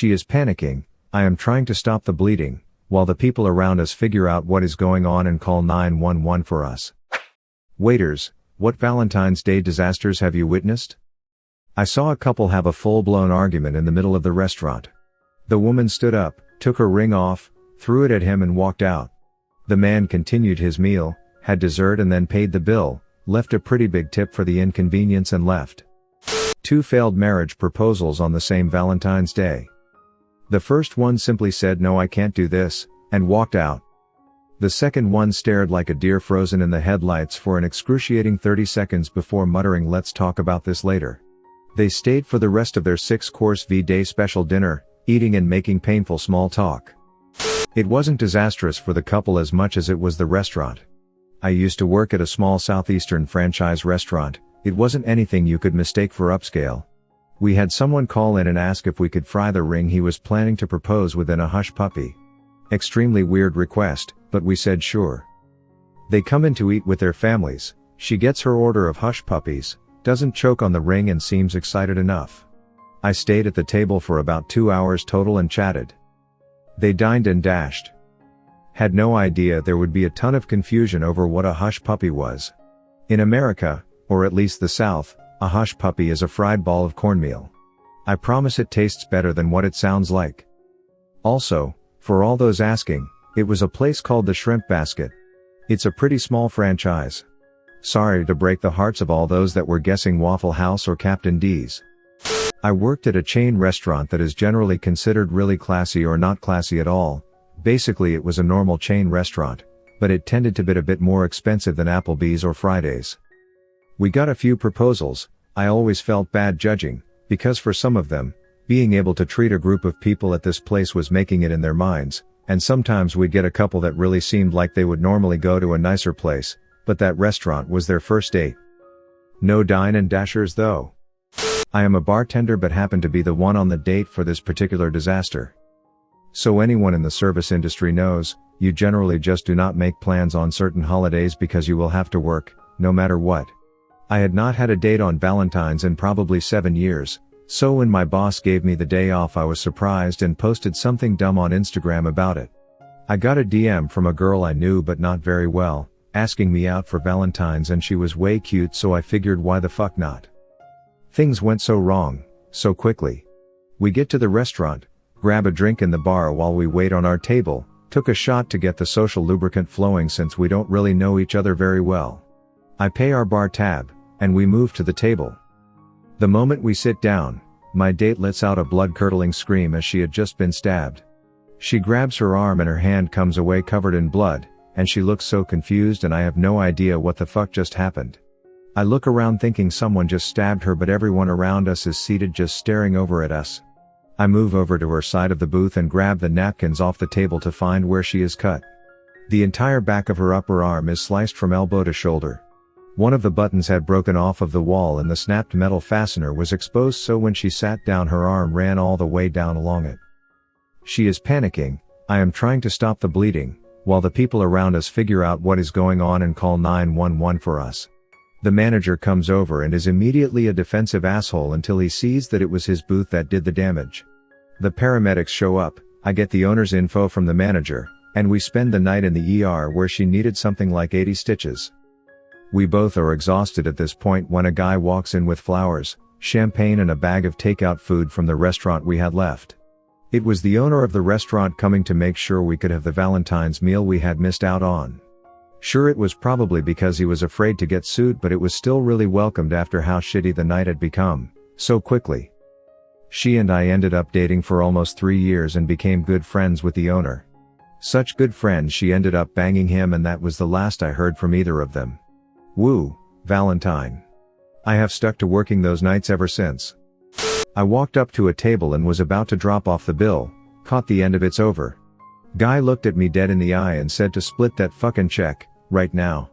She is panicking. I am trying to stop the bleeding, while the people around us figure out what is going on and call 911 for us. Waiters, what Valentine's Day disasters have you witnessed? I saw a couple have a full-blown argument in the middle of the restaurant. The woman stood up, took her ring off, threw it at him and walked out. The man continued his meal, had dessert and then paid the bill, left a pretty big tip for the inconvenience and left. 2 failed marriage proposals on the same Valentine's Day. The first one simply said no, I can't do this, and walked out. The second one stared like a deer frozen in the headlights for an excruciating 30 seconds before muttering, let's talk about this later. They stayed for the rest of their 6-course V-Day special dinner, eating and making painful small talk. It wasn't disastrous for the couple as much as it was the restaurant. I used to work at a small southeastern franchise restaurant. It wasn't anything you could mistake for upscale. We had someone call in and ask if we could fry the ring he was planning to propose within a hush puppy. Extremely weird request, but we said sure. They come in to eat with their families. She gets her order of hush puppies, doesn't choke on the ring and seems excited enough. I stayed at the table for about 2 hours total and chatted. They dined and dashed. Had no idea there would be a ton of confusion over what a hush puppy was. In America, or at least the South, a hush puppy is a fried ball of cornmeal. I promise it tastes better than what it sounds like. Also, for all those asking, it was a place called the Shrimp Basket. It's a pretty small franchise. Sorry to break the hearts of all those that were guessing Waffle House or Captain D's. I worked at a chain restaurant that is generally considered really classy or not classy at all. Basically it was a normal chain restaurant, but it tended to be a bit more expensive than Applebee's or Friday's. We got a few proposals. I always felt bad judging, because for some of them, being able to treat a group of people at this place was making it in their minds, and sometimes we'd get a couple that really seemed like they would normally go to a nicer place, but that restaurant was their first date. No dine and dashers though. I am a bartender but happened to be the one on the date for this particular disaster. So anyone in the service industry knows, you generally just do not make plans on certain holidays because you will have to work, no matter what. I had not had a date on Valentine's in probably 7 years, so when my boss gave me the day off I was surprised and posted something dumb on Instagram about it. I got a DM from a girl I knew but not very well, asking me out for Valentine's and she was way cute, so I figured why the fuck not. Things went so wrong, so quickly. We get to the restaurant, grab a drink in the bar while we wait on our table, took a shot to get the social lubricant flowing since we don't really know each other very well. I pay our bar tab, and we move to the table. The moment we sit down, my date lets out a blood-curdling scream as she had just been stabbed. She grabs her arm and her hand comes away covered in blood, and she looks so confused and I have no idea what the fuck just happened. I look around thinking someone just stabbed her, but everyone around us is seated just staring over at us. I move over to her side of the booth and grab the napkins off the table to find where she is cut. The entire back of her upper arm is sliced from elbow to shoulder. One of the buttons had broken off of the wall and the snapped metal fastener was exposed, so when she sat down her arm ran all the way down along it. She is panicking. I am trying to stop the bleeding, while the people around us figure out what is going on and call 911 for us. The manager comes over and is immediately a defensive asshole until he sees that it was his booth that did the damage. The paramedics show up, I get the owner's info from the manager, and we spend the night in the ER where she needed something like 80 stitches. We both are exhausted at this point when a guy walks in with flowers, champagne and a bag of takeout food from the restaurant we had left. It was the owner of the restaurant coming to make sure we could have the Valentine's meal we had missed out on. Sure, it was probably because he was afraid to get sued, but it was still really welcomed after how shitty the night had become, so quickly. She and I ended up dating for almost 3 years and became good friends with the owner. Such good friends she ended up banging him, and that was the last I heard from either of them. Woo, Valentine. I have stuck to working those nights ever since. I walked up to a table and was about to drop off the bill, caught the end of "it's over." Guy looked at me dead in the eye and said to split that fucking check, right now.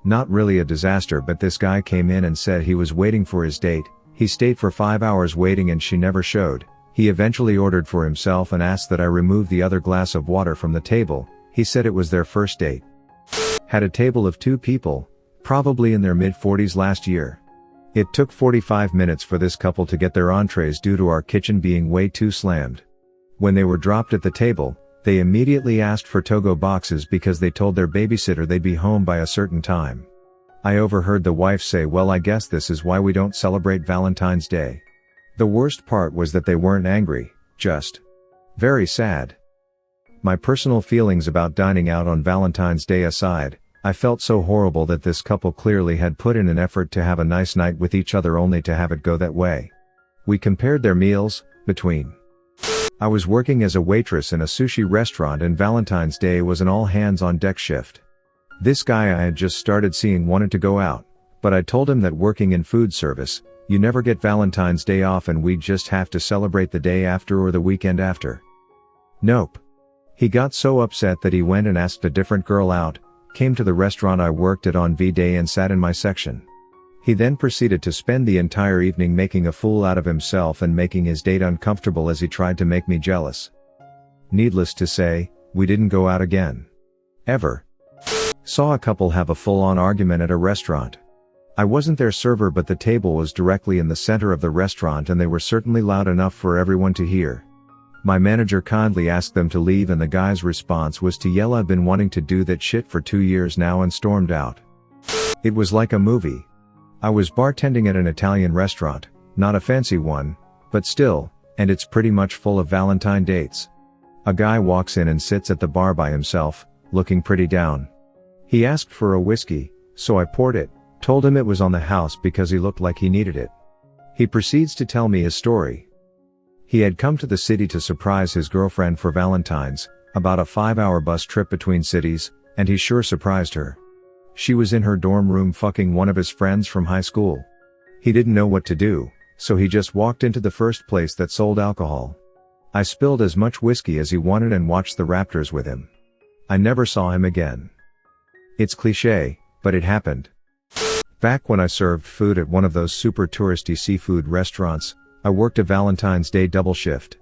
Not really a disaster, but this guy came in and said he was waiting for his date. He stayed for 5 hours waiting and she never showed. He eventually ordered for himself and asked that I remove the other glass of water from the table. He said it was their first date. Had a table of 2 people, probably in their mid-40s last year. It took 45 minutes for this couple to get their entrees due to our kitchen being way too slammed. When they were dropped at the table, they immediately asked for to-go boxes because they told their babysitter they'd be home by a certain time. I overheard the wife say, "Well, I guess this is why we don't celebrate Valentine's Day." The worst part was that they weren't angry, just very sad. My personal feelings about dining out on Valentine's Day aside, I felt so horrible that this couple clearly had put in an effort to have a nice night with each other only to have it go that way. We compared their meals, between. I was working as a waitress in a sushi restaurant and Valentine's Day was an all-hands-on-deck shift. This guy I had just started seeing wanted to go out, but I told him that working in food service, you never get Valentine's Day off and we'd just have to celebrate the day after or the weekend after. Nope. He got so upset that he went and asked a different girl out, came to the restaurant I worked at on V-Day and sat in my section. He then proceeded to spend the entire evening making a fool out of himself and making his date uncomfortable as he tried to make me jealous. Needless to say, we didn't go out again. Ever. Saw a couple have a full-on argument at a restaurant. I wasn't their server, but the table was directly in the center of the restaurant and they were certainly loud enough for everyone to hear. My manager kindly asked them to leave and the guy's response was to yell, "I've been wanting to do that shit for 2 years now," and stormed out. It was like a movie. I was bartending at an Italian restaurant, not a fancy one, but still, and it's pretty much full of Valentine dates. A guy walks in and sits at the bar by himself, looking pretty down. He asked for a whiskey, so I poured it, told him it was on the house because he looked like he needed it. He proceeds to tell me his story. He had come to the city to surprise his girlfriend for Valentine's, about a 5-hour bus trip between cities, and he sure surprised her. She was in her dorm room fucking one of his friends from high school. He didn't know what to do, so he just walked into the first place that sold alcohol. I spilled as much whiskey as he wanted and watched the Raptors with him. I never saw him again. It's cliché, but it happened. Back when I served food at one of those super touristy seafood restaurants, I worked a Valentine's Day double shift.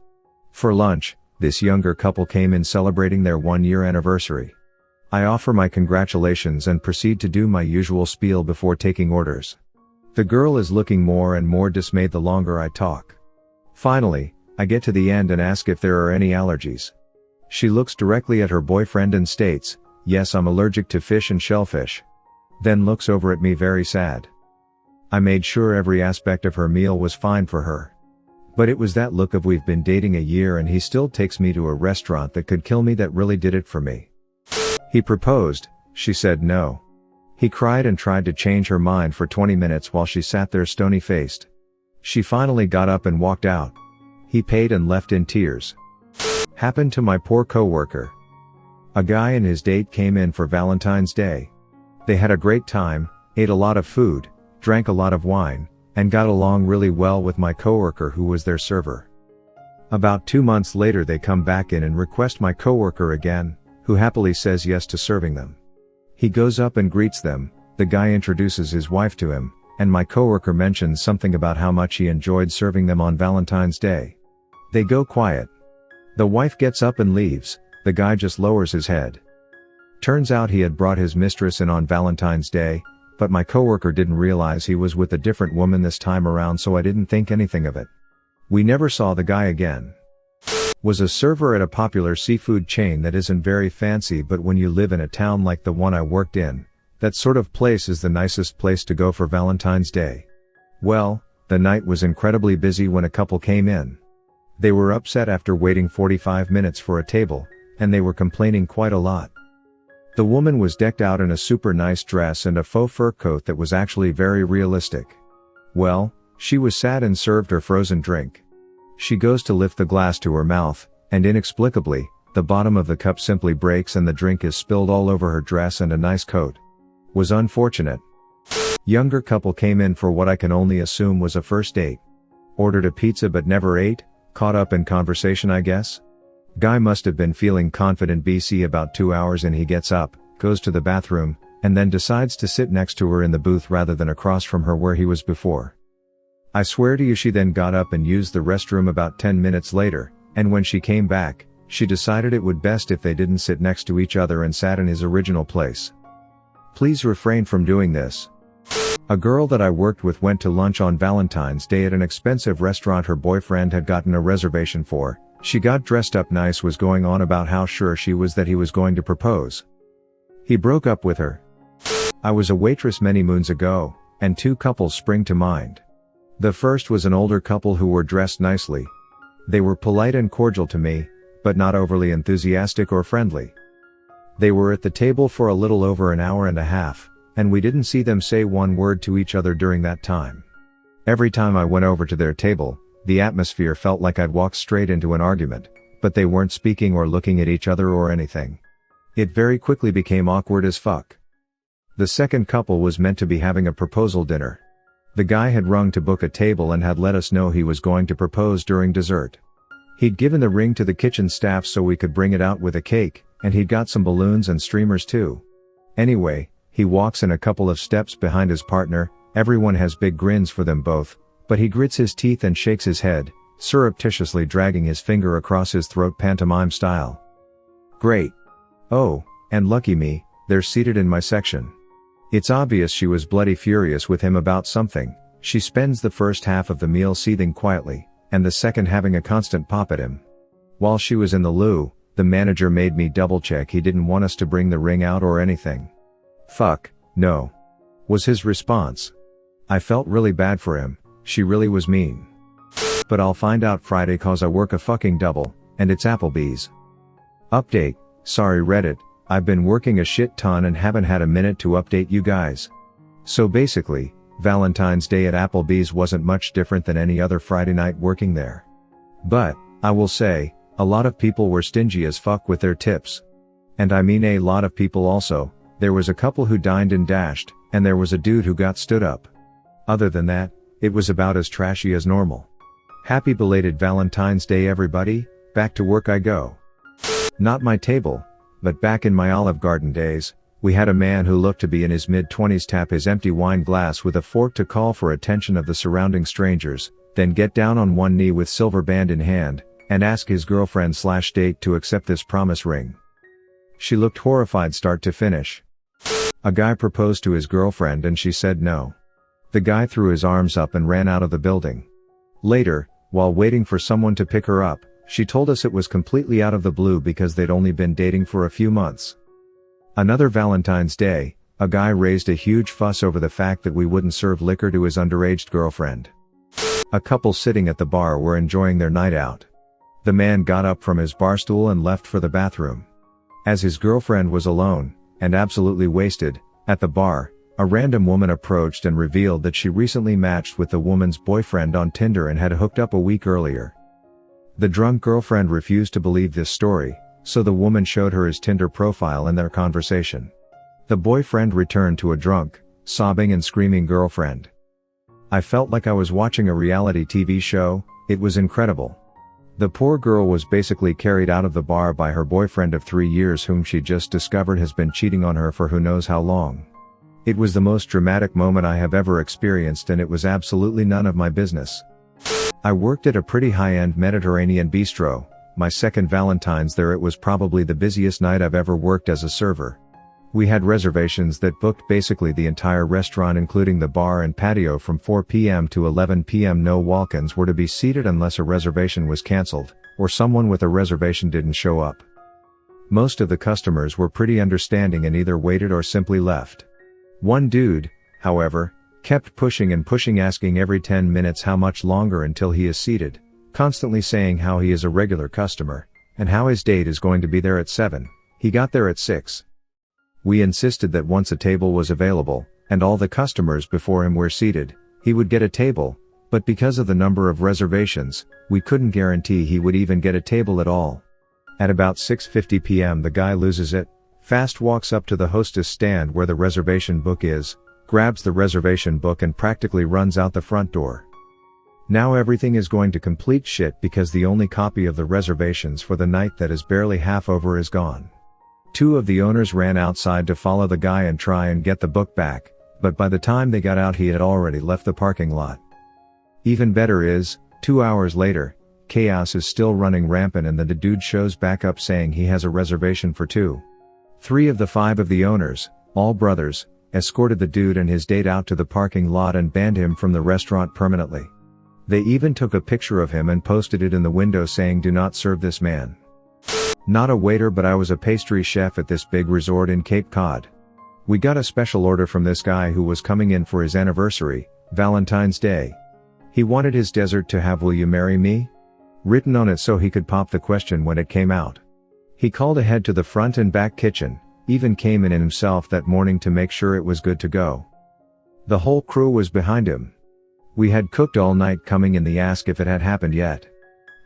For lunch, this younger couple came in celebrating their 1-year anniversary. I offer my congratulations and proceed to do my usual spiel before taking orders. The girl is looking more and more dismayed the longer I talk. Finally, I get to the end and ask if there are any allergies. She looks directly at her boyfriend and states, "Yes, I'm allergic to fish and shellfish." Then looks over at me very sad. I made sure every aspect of her meal was fine for her. But it was that look of "we've been dating a year and he still takes me to a restaurant that could kill me" that really did it for me. He proposed, she said no. He cried and tried to change her mind for 20 minutes while she sat there stony-faced. She finally got up and walked out. He paid and left in tears. Happened to my poor coworker. A guy and his date came in for Valentine's Day. They had a great time, ate a lot of food, drank a lot of wine, and got along really well with my coworker who was their server. About 2 months later they come back in and request my coworker again, who happily says yes to serving them. He goes up and greets them, the guy introduces his wife to him, and my coworker mentions something about how much he enjoyed serving them on Valentine's Day. They go quiet. The wife gets up and leaves, the guy just lowers his head. Turns out he had brought his mistress in on Valentine's Day, but my coworker didn't realize he was with a different woman this time around, so I didn't think anything of it. We never saw the guy again. Was a server at a popular seafood chain that isn't very fancy, but when you live in a town like the one I worked in, that sort of place is the nicest place to go for Valentine's Day. Well, the night was incredibly busy when a couple came in. They were upset after waiting 45 minutes for a table, and they were complaining quite a lot. The woman was decked out in a super nice dress and a faux fur coat that was actually very realistic. Well, she was sad and served her frozen drink. She goes to lift the glass to her mouth, and inexplicably, the bottom of the cup simply breaks and the drink is spilled all over her dress and a nice coat. Was unfortunate. Younger couple came in for what I can only assume was a first date. Ordered a pizza but never ate, caught up in conversation I guess. Guy must have been feeling confident BC about 2 hours in. He gets up, goes to the bathroom, and then decides to sit next to her in the booth rather than across from her where he was before. I swear to you she then got up and used the restroom about 10 minutes later, and when she came back, she decided it would best if they didn't sit next to each other and sat in his original place. Please refrain from doing this. A girl that I worked with went to lunch on Valentine's Day at an expensive restaurant her boyfriend had gotten a reservation for. She got dressed up nice, was going on about how sure she was that he was going to propose. He broke up with her. I was a waitress many moons ago, and two couples spring to mind. The first was an older couple who were dressed nicely. They were polite and cordial to me, but not overly enthusiastic or friendly. They were at the table for a little over an hour and a half, and we didn't see them say one word to each other during that time. Every time I went over to their table, the atmosphere felt like I'd walked straight into an argument, but they weren't speaking or looking at each other or anything. It very quickly became awkward as fuck. The second couple was meant to be having a proposal dinner. The guy had rung to book a table and had let us know he was going to propose during dessert. He'd given the ring to the kitchen staff so we could bring it out with a cake, and he'd got some balloons and streamers too. Anyway, he walks in a couple of steps behind his partner. Everyone has big grins for them both, but he grits his teeth and shakes his head, surreptitiously dragging his finger across his throat pantomime style. Great. Oh, and lucky me, they're seated in my section. It's obvious she was bloody furious with him about something. She spends the first half of the meal seething quietly, and the second having a constant pop at him. While she was in the loo, the manager made me double check he didn't want us to bring the ring out or anything. Fuck, no, was his response. I felt really bad for him. She really was mean. But I'll find out Friday cause I work a fucking double, and it's Applebee's. Update, sorry Reddit, I've been working a shit ton and haven't had a minute to update you guys. So basically, Valentine's Day at Applebee's wasn't much different than any other Friday night working there. But, I will say, a lot of people were stingy as fuck with their tips. And I mean a lot of people also. There was a couple who dined and dashed, and there was a dude who got stood up. Other than that, it was about as trashy as normal. Happy belated Valentine's Day everybody, back to work I go. Not my table, but back in my Olive Garden days, we had a man who looked to be in his mid-20s tap his empty wine glass with a fork to call for attention of the surrounding strangers, then get down on one knee with silver band in hand, and ask his girlfriend/date to accept this promise ring. She looked horrified start to finish. A guy proposed to his girlfriend and she said no. The guy threw his arms up and ran out of the building. Later, while waiting for someone to pick her up, she told us it was completely out of the blue because they'd only been dating for a few months. Another Valentine's Day, a guy raised a huge fuss over the fact that we wouldn't serve liquor to his underage girlfriend. A couple sitting at the bar were enjoying their night out. The man got up from his bar stool and left for the bathroom. As his girlfriend was alone, and absolutely wasted, at the bar, a random woman approached and revealed that she recently matched with the woman's boyfriend on Tinder and had hooked up a week earlier. The drunk girlfriend refused to believe this story, so the woman showed her his Tinder profile and their conversation. The boyfriend returned to a drunk, sobbing and screaming girlfriend. I felt like I was watching a reality TV show. It was incredible. The poor girl was basically carried out of the bar by her boyfriend of 3 years whom she just discovered has been cheating on her for who knows how long. It was the most dramatic moment I have ever experienced and it was absolutely none of my business. I worked at a pretty high-end Mediterranean bistro. My second Valentine's there, it was probably the busiest night I've ever worked as a server. We had reservations that booked basically the entire restaurant including the bar and patio from 4 p.m. to 11 p.m. No walk-ins were to be seated unless a reservation was cancelled, or someone with a reservation didn't show up. Most of the customers were pretty understanding and either waited or simply left. One dude, however, kept pushing and pushing, asking every 10 minutes how much longer until he is seated, constantly saying how he is a regular customer, and how his date is going to be there at 7, he got there at 6. We insisted that once a table was available, and all the customers before him were seated, he would get a table, but because of the number of reservations, we couldn't guarantee he would even get a table at all. At about 6:50 p.m. the guy loses it, fast walks up to the hostess stand where the reservation book is, grabs the reservation book and practically runs out the front door. Now everything is going to complete shit because the only copy of the reservations for the night that is barely half over is gone. 2 of the owners ran outside to follow the guy and try and get the book back, but by the time they got out he had already left the parking lot. Even better is, 2 hours later, chaos is still running rampant and the dude shows back up saying he has a reservation for 2. 3 of the 5 of the owners, all brothers, escorted the dude and his date out to the parking lot and banned him from the restaurant permanently. They even took a picture of him and posted it in the window saying, "Do not serve this man." Not a waiter, but I was a pastry chef at this big resort in Cape Cod. We got a special order from this guy who was coming in for his anniversary, Valentine's Day. He wanted his dessert to have "Will you marry me?" written on it so he could pop the question when it came out. He called ahead to the front and back kitchen, even came in himself that morning to make sure it was good to go. The whole crew was behind him. We had cooked all night coming in the ask if it had happened yet.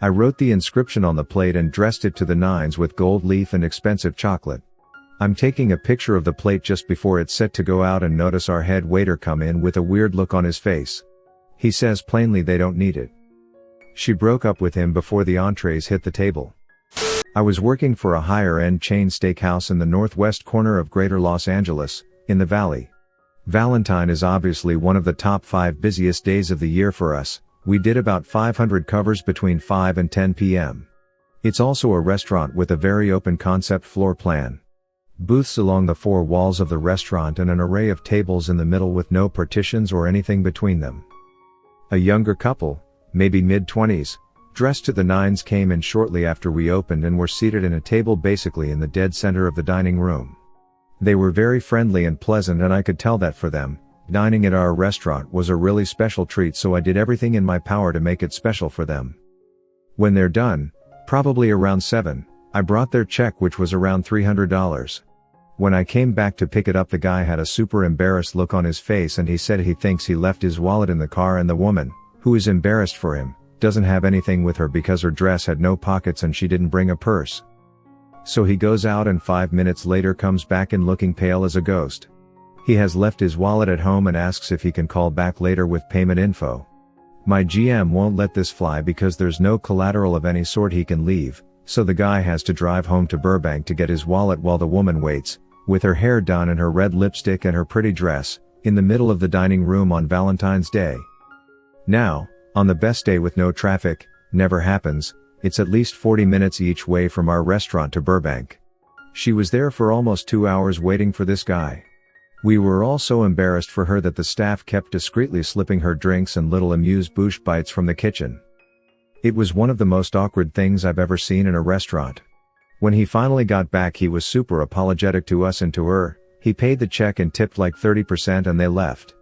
I wrote the inscription on the plate and dressed it to the nines with gold leaf and expensive chocolate. I'm taking a picture of the plate just before it's set to go out and notice our head waiter come in with a weird look on his face. He says plainly they don't need it. She broke up with him before the entrees hit the table. I was working for a higher-end chain steakhouse in the northwest corner of Greater Los Angeles, in the Valley. Valentine is obviously one of the top 5 busiest days of the year for us. We did about 500 covers between 5 and 10 p.m. It's also a restaurant with a very open concept floor plan. Booths along the 4 walls of the restaurant and an array of tables in the middle with no partitions or anything between them. A younger couple, maybe mid-20s, dressed to the nines, came in shortly after we opened and were seated in a table basically in the dead center of the dining room. They were very friendly and pleasant, and I could tell that for them, dining at our restaurant was a really special treat, so I did everything in my power to make it special for them. When they're done, probably around 7, I brought their check, which was around $300. When I came back to pick it up, the guy had a super embarrassed look on his face and he said he thinks he left his wallet in the car, and the woman, who is embarrassed for him, doesn't have anything with her because her dress had no pockets and she didn't bring a purse. So he goes out and 5 minutes later comes back in looking pale as a ghost. He has left his wallet at home and asks if he can call back later with payment info. My GM won't let this fly because there's no collateral of any sort he can leave, so the guy has to drive home to Burbank to get his wallet while the woman waits, with her hair done and her red lipstick and her pretty dress, in the middle of the dining room on Valentine's Day. Now, on the best day with no traffic, never happens, it's at least 40 minutes each way from our restaurant to Burbank. She was there for almost 2 hours waiting for this guy. We were all so embarrassed for her that the staff kept discreetly slipping her drinks and little amuse-bouche bites from the kitchen. It was one of the most awkward things I've ever seen in a restaurant. When he finally got back, he was super apologetic to us and to her. He paid the check and tipped like 30% and they left.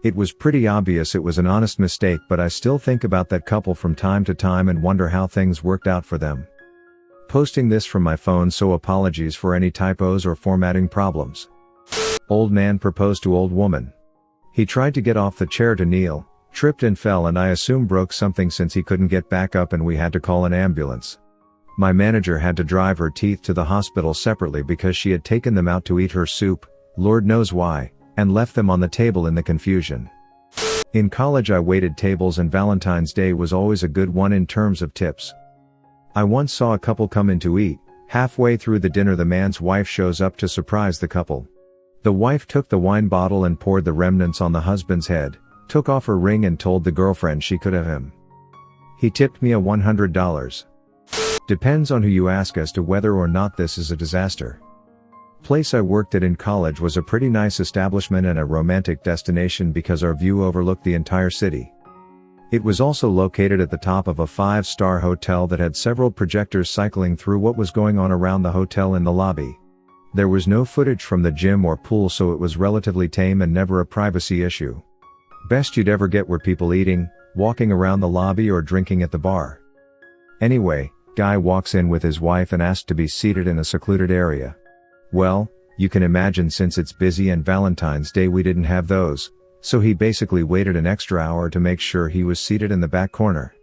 It was pretty obvious it was an honest mistake, but I still think about that couple from time to time and wonder how things worked out for them. Posting this from my phone, so apologies for any typos or formatting problems. Old man proposed to old woman. He tried to get off the chair to kneel, tripped and fell, and I assume broke something since he couldn't get back up and we had to call an ambulance. My manager had to drive her teeth to the hospital separately because she had taken them out to eat her soup, Lord knows why, and left them on the table in the confusion. In college I waited tables and Valentine's Day was always a good one in terms of tips. I once saw a couple come in to eat. Halfway through the dinner the man's wife shows up to surprise the couple. The wife took the wine bottle and poured the remnants on the husband's head, took off her ring and told the girlfriend she could have him. He tipped me a $100. Depends on who you ask as to whether or not this is a disaster. Place I worked at in college was a pretty nice establishment and a romantic destination because our view overlooked the entire city. It was also located at the top of a 5-star hotel that had several projectors cycling through what was going on around the hotel in the lobby. There was no footage from the gym or pool, so it was relatively tame and never a privacy issue. Best you'd ever get were people eating, walking around the lobby or drinking at the bar. Anyway, guy walks in with his wife and asked to be seated in a secluded area. Well, you can imagine since it's busy and Valentine's Day we didn't have those, so he basically waited an extra hour to make sure he was seated in the back corner.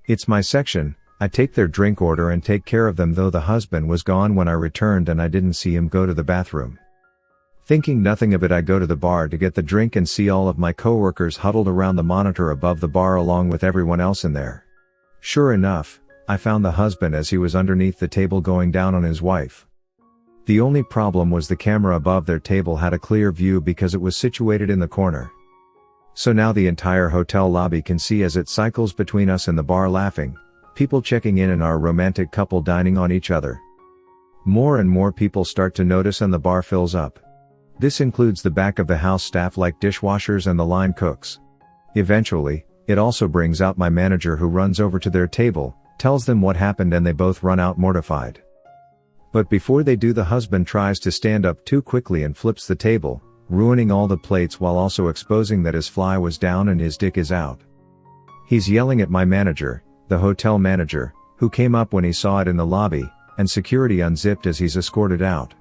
It's my section. I take their drink order and take care of them, though the husband was gone when I returned and I didn't see him go to the bathroom. Thinking nothing of it, I go to the bar to get the drink and see all of my coworkers huddled around the monitor above the bar along with everyone else in there. Sure enough, I found the husband as he was underneath the table going down on his wife. The only problem was the camera above their table had a clear view because it was situated in the corner. So now the entire hotel lobby can see as it cycles between us and the bar, laughing, people checking in and our romantic couple dining on each other. More and more people start to notice and the bar fills up. This includes the back of the house staff like dishwashers and the line cooks. Eventually, it also brings out my manager, who runs over to their table, tells them what happened, and they both run out mortified. But before they do, the husband tries to stand up too quickly and flips the table, ruining all the plates while also exposing that his fly was down and his dick is out. He's yelling at my manager, the hotel manager, who came up when he saw it in the lobby, and security unzipped as he's escorted out.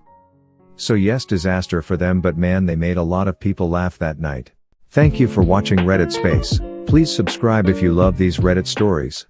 So yes, disaster for them, but man, they made a lot of people laugh that night. Thank you for watching Reddit Space. Please subscribe if you love these Reddit stories.